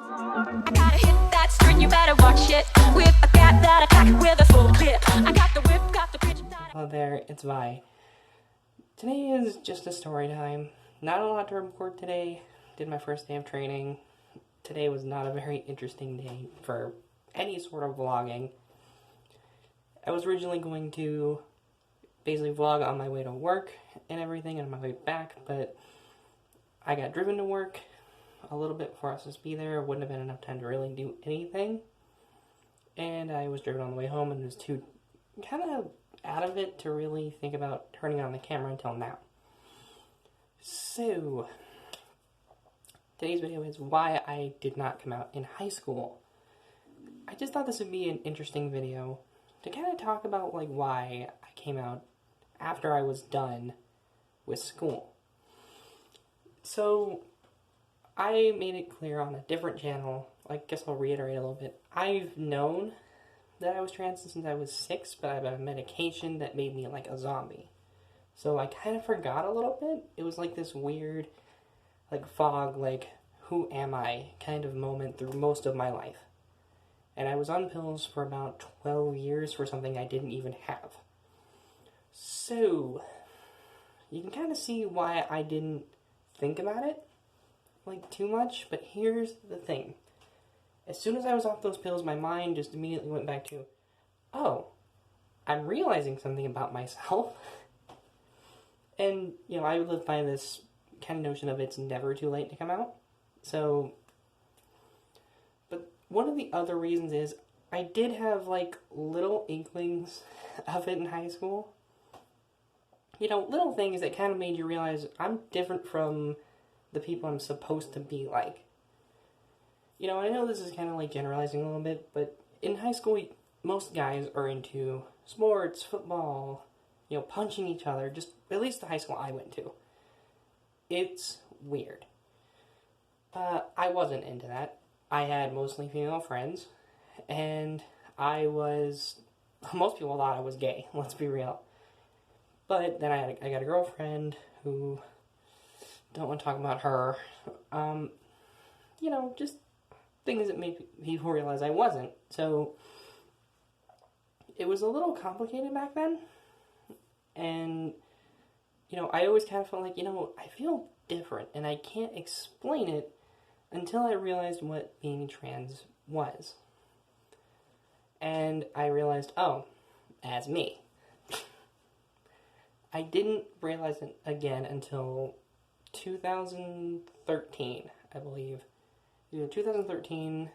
I gotta hit that string, you better watch it. Whip, I got that attack with a full clip. I got the whip, got the bitch. Hello there, it's Vi. Today is just a story time. Not a lot to report today. Did my first day of training. Today was not a very interesting day for any sort of vlogging. I was originally going to basically vlog on my way to work and everything, and on my way back, but I got driven to work a little bit before I was supposed to be there. Wouldn't have been enough time to really do anything. And I was driven on the way home and was too kind of out of it to really think about turning on the camera until now. So, today's video is why I did not come out in high school. I just thought this would be an interesting video to kind of talk about like why I came out after I was done with school. So, I made it clear on a different channel, I guess I'll reiterate a little bit. I've known that I was trans since I was 6, but I have a medication that made me like a zombie. So I kind of forgot a little bit. It was like this weird, like fog, like who am I kind of moment through most of my life. And I was on pills for about 12 years for something I didn't even have. So, you can kind of see why I didn't think about it like too much, but here's the thing. As soon as I was off those pills, my mind just immediately went back to, oh, I'm realizing something about myself. And, you know, I live by this kind of notion of it's never too late to come out. So, but one of the other reasons is I did have, like, little inklings of it in high school. You know, little things that kind of made you realize I'm different from the people I'm supposed to be like. You know, I know this is kind of like generalizing a little bit, but in high school, most guys are into sports, football, you know, punching each other, just at least the high school I went to. It's weird. I wasn't into that. I had mostly female friends, and most people thought I was gay, let's be real. But then I got a girlfriend who, don't want to talk about her, you know, just things that made people realize I wasn't. So, it was a little complicated back then. And, you know, I always kind of felt like, you know, I feel different. And I can't explain it until I realized what being trans was. And I realized, oh, as me. I didn't realize it again until 2013, I believe. Either 2013,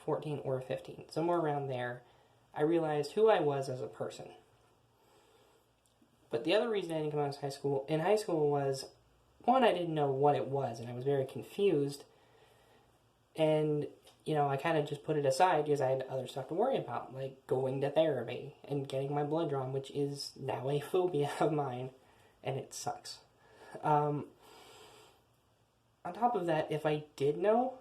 14, or 15. Somewhere around there, I realized who I was as a person. But the other reason I didn't come out in high school was, one, I didn't know what it was, and I was very confused. And, you know, I kind of just put it aside because I had other stuff to worry about, like going to therapy and getting my blood drawn, which is now a phobia of mine, and it sucks. On top of that, if I did know,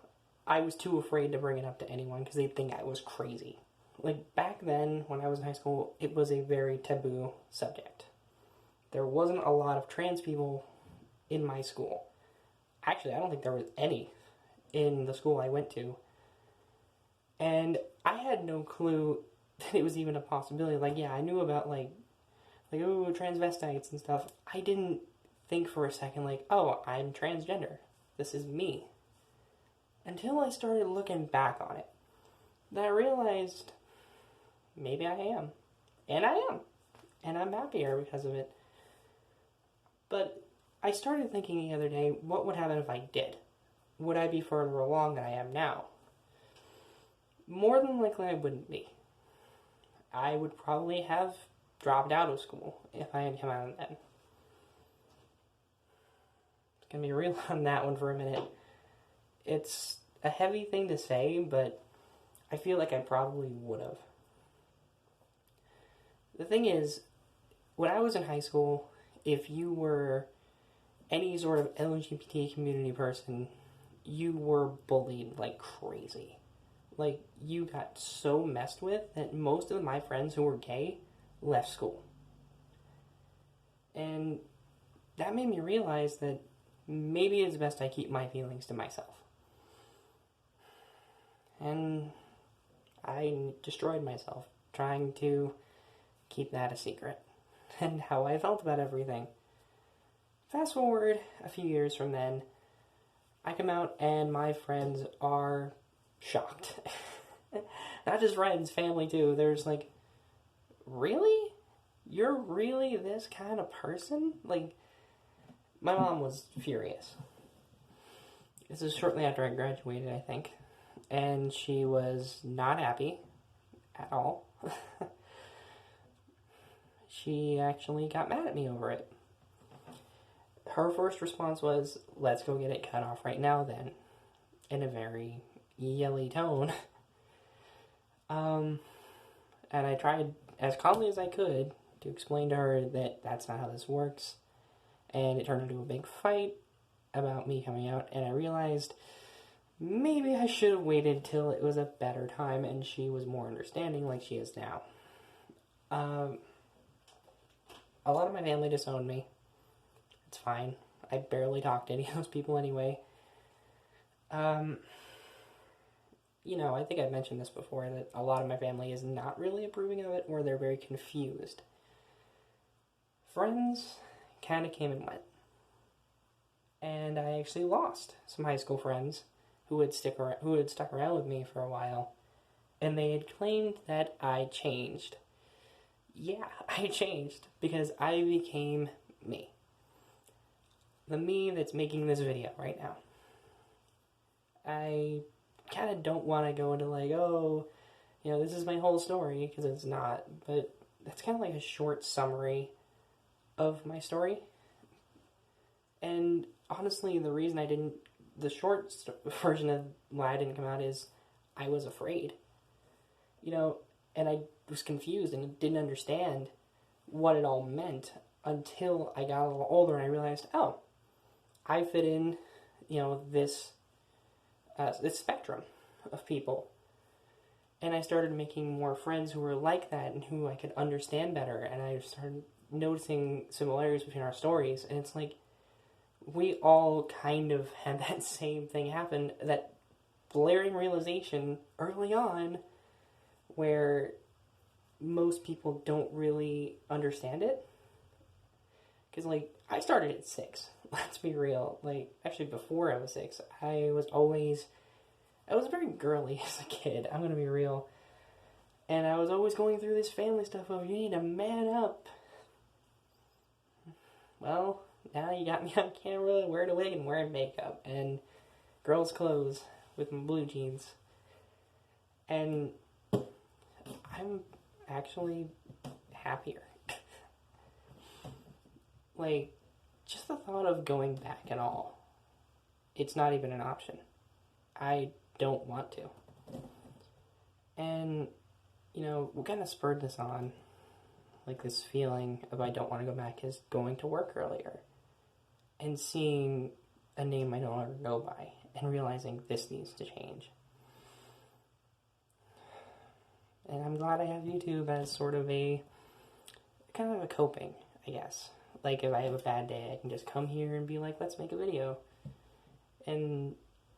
I was too afraid to bring it up to anyone because they'd think I was crazy. Like, back then, when I was in high school, it was a very taboo subject. There wasn't a lot of trans people in my school. Actually, I don't think there was any in the school I went to. And I had no clue that it was even a possibility. Like, yeah, I knew about, ooh, transvestites and stuff. I didn't think for a second, like, oh, I'm transgender. This is me. Until I started looking back on it. Then I realized, maybe I am. And I am. And I'm happier because of it. But I started thinking the other day, what would happen if I did? Would I be further along than I am now? More than likely I wouldn't be. I would probably have dropped out of school if I had come out then. It's gonna be real on that one for a minute. It's a heavy thing to say, but I feel like I probably would have. The thing is, when I was in high school, if you were any sort of LGBT community person, you were bullied like crazy. Like, you got so messed with that most of my friends who were gay left school. And that made me realize that maybe it's best I keep my feelings to myself. And I destroyed myself trying to keep that a secret and how I felt about everything. Fast forward a few years from then, I come out and my friends are shocked. Not just friends, family too. There's like, really? You're really this kind of person? Like, my mom was furious. This is shortly after I graduated, I think. And she was not happy at all. She actually got mad at me over it. Her first response was, let's go get it cut off right now then, in a very yelly tone. And I tried as calmly as I could to explain to her that that's not how this works. And it turned into a big fight about me coming out, and I realized maybe I should have waited till it was a better time and she was more understanding like she is now. A lot of my family disowned me. It's fine. I barely talk to any of those people anyway. You know, I think I've mentioned this before, that a lot of my family is not really approving of it, or they're very confused. Friends kind of came and went. And I actually lost some high school friends who had stuck around with me for a while, and they had claimed that I changed. Yeah, I changed because I became me. The me that's making this video right now. I kind of don't want to go into like, oh, you know, this is my whole story, because it's not, but that's kind of like a short summary of my story. And honestly, the reason the short version of why I didn't come out is I was afraid. You know, and I was confused and didn't understand what it all meant until I got a little older and I realized, oh, I fit in, you know, this spectrum of people. And I started making more friends who were like that and who I could understand better. And I started noticing similarities between our stories. And it's like, we all kind of had that same thing happen, that blaring realization early on where most people don't really understand it. Because, like, I started at 6. Let's be real. Like, actually, before I was 6, I was very girly as a kid. I'm going to be real. And I was always going through this family stuff of, you need to man up. Well, now you got me on camera wearing a wig and wearing makeup and girls' clothes with my blue jeans. And I'm actually happier. Like, just the thought of going back and all, it's not even an option. I don't want to. And, you know, what kind of spurred this on, like this feeling of I don't want to go back, is going to work earlier and seeing a name I no longer go by and realizing this needs to change. And I'm glad I have YouTube as sort of a kind of a coping, I guess. Like, if I have a bad day, I can just come here and be like, let's make a video. And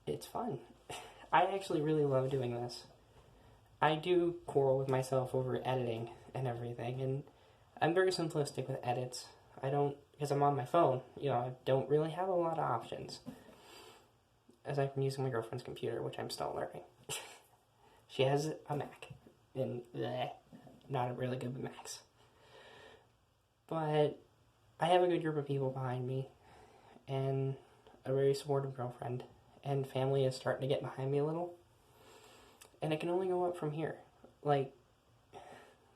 it's fun. I actually really love doing this. I do quarrel with myself over editing and everything, and I'm very simplistic with edits. Because I'm on my phone, you know, I don't really have a lot of options. Aside from using my girlfriend's computer, which I'm still learning. She has a Mac, and not really good with Macs. But I have a good group of people behind me, and a very supportive girlfriend, and family is starting to get behind me a little. And it can only go up from here. Like,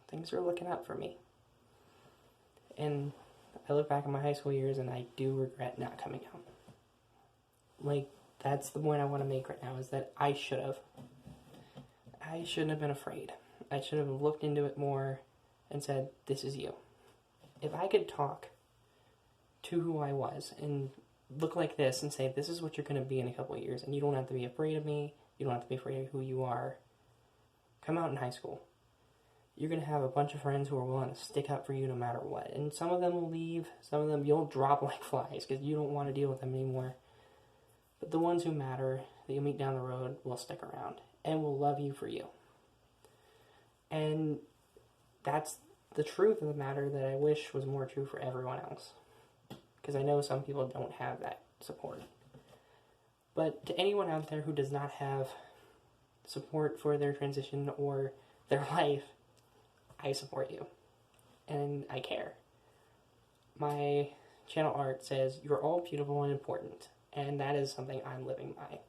things are looking up for me. And I look back at my high school years and I do regret not coming out. Like, that's the point I want to make right now, is that I shouldn't have been afraid. I should have looked into it more and said, this is you. If I could talk to who I was and look like this and say, this is what you're going to be in a couple of years, and you don't have to be afraid of me, you don't have to be afraid of who you are. Come out in high school. You're going to have a bunch of friends who are willing to stick up for you no matter what. And some of them will leave. Some of them you'll drop like flies because you don't want to deal with them anymore. But the ones who matter that you meet down the road will stick around and will love you for you. And that's the truth of the matter that I wish was more true for everyone else. Because I know some people don't have that support. But to anyone out there who does not have support for their transition or their life, I support you. And I care. My channel art says, "You're all beautiful and important." And that is something I'm living by.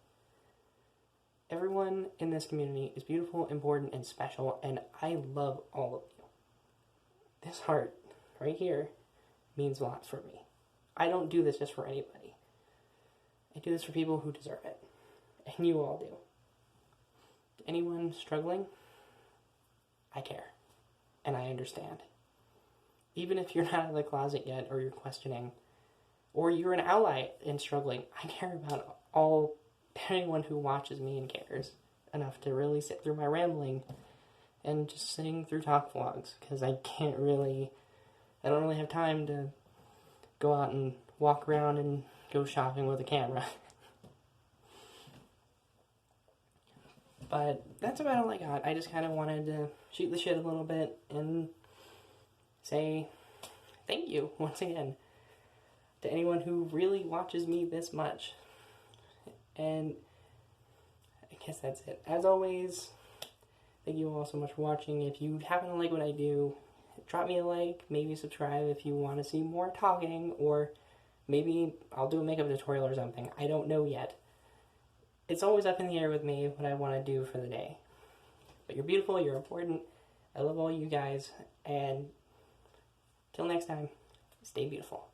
Everyone in this community is beautiful, important, and special, and I love all of you. This heart, right here, means a lot for me. I don't do this just for anybody. I do this for people who deserve it. And you all do. Anyone struggling, I care. And I understand. Even if you're not out of the closet yet, or you're questioning, or you're an ally in struggling, I care about anyone who watches me and cares enough to really sit through my rambling and just sitting through talk vlogs, because I don't really have time to go out and walk around and go shopping with a camera. But that's about all I got. I just kind of wanted to shoot the shit a little bit and say thank you once again to anyone who really watches me this much. And I guess that's it. As always, thank you all so much for watching. If you happen to like what I do, drop me a like, maybe subscribe if you want to see more talking, or maybe I'll do a makeup tutorial or something. I don't know yet. It's always up in the air with me what I want to do for the day. But you're beautiful, you're important. I love all you guys, and till next time, stay beautiful.